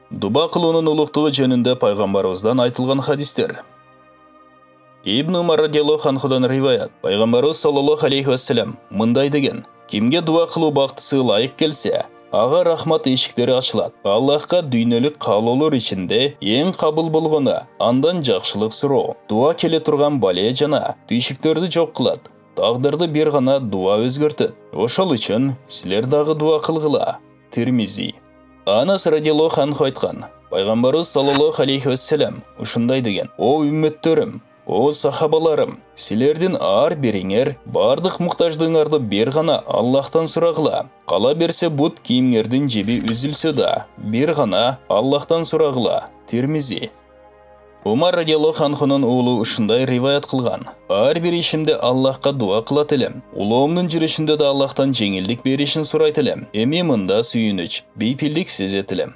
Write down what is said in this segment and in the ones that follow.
Дуба кылуунун улуктугу жөнүндө пайгамбарыбыздан айтылган хадистер. Ибн Умар радиаллаху анхудан риваят. Пайгамбарыбыз саллаллаху алейхи вассалам мындай деген: кимге дуа кылуу бактысы ылайык келсе, ага рахмат эшиктери ачылат. Аллахка дүйнөлүк каалоолор ичинде эң кабыл болгону андан жакшылык суроо. Дуа келе турган бале жана түйшүктөрдү жок кылат. Тагдырды бир гана дуа өзгөртөт. Ошол үчүн силер дагы дуа кылгыла. Тирмизи. Анас радиаллаху анху айткан: Пайгамбарыбыз саллаллаху алейхи вассалам ушундай деген: О үммөттөрүм, о сахабаларым, силердин ар бириңер бардык муктаждыгыңарды бир гана Аллахтан сурагыла. Кала берсе бут кийимңердин жеби үзүлсө да, бир гана Аллахтан сурагыла. Тирмизи. Умар радиаллаху анхунун уулу ушундай риваят кылган: ар бир ишимде Аллахка дуа кылат элем. Улоомдун жүрүшүндө да Аллахтан жеңилдик беришин сурайт элем. Эми мында сүйүнүч, бейпилдик сезет элем.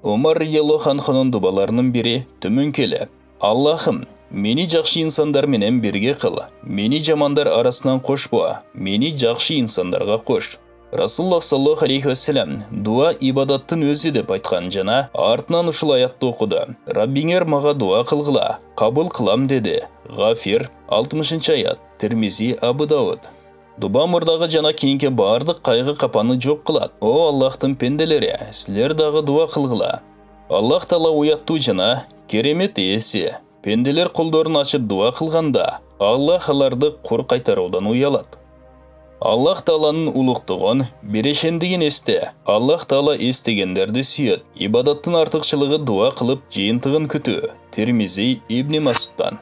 Умар радиаллаху анхунун дубаларынын бири төмөнкү эле: Аллахым, мени жакшы инсандар менен бирге кыл. Мени жамандар арасынан кошпо. Мени жакшы инсандарга кош. Расулуллах саллаллаху алейхи вассалам дуа ибадаттын өзү деп айткан жана артынан ушул аятты окуду. Раббиңер мага дуа кылгыла, кабыл кылам деди. Гафир 60 аят. Тирмизи, Абу Дауд. Дуба мурдагы жана кийинки бардык кайгы капаны жок кылат. О Аллахтын пенделери, силер дагы дуа кылгыла. Аллах Таала уяттуу жана керемет ээси. Пенделер колдорун ачып дуа кылганда, Аллах аларды кур кайтаруудан уялат. Аллах Тааланын улуктугун, бирешендигин эсте. Аллах Таала эстегендерди сүйөт. Ибадаттын артыкчылыгы дуа кылып жыйынтыгын күтүү. Тирмизи, Ибн Масуддан.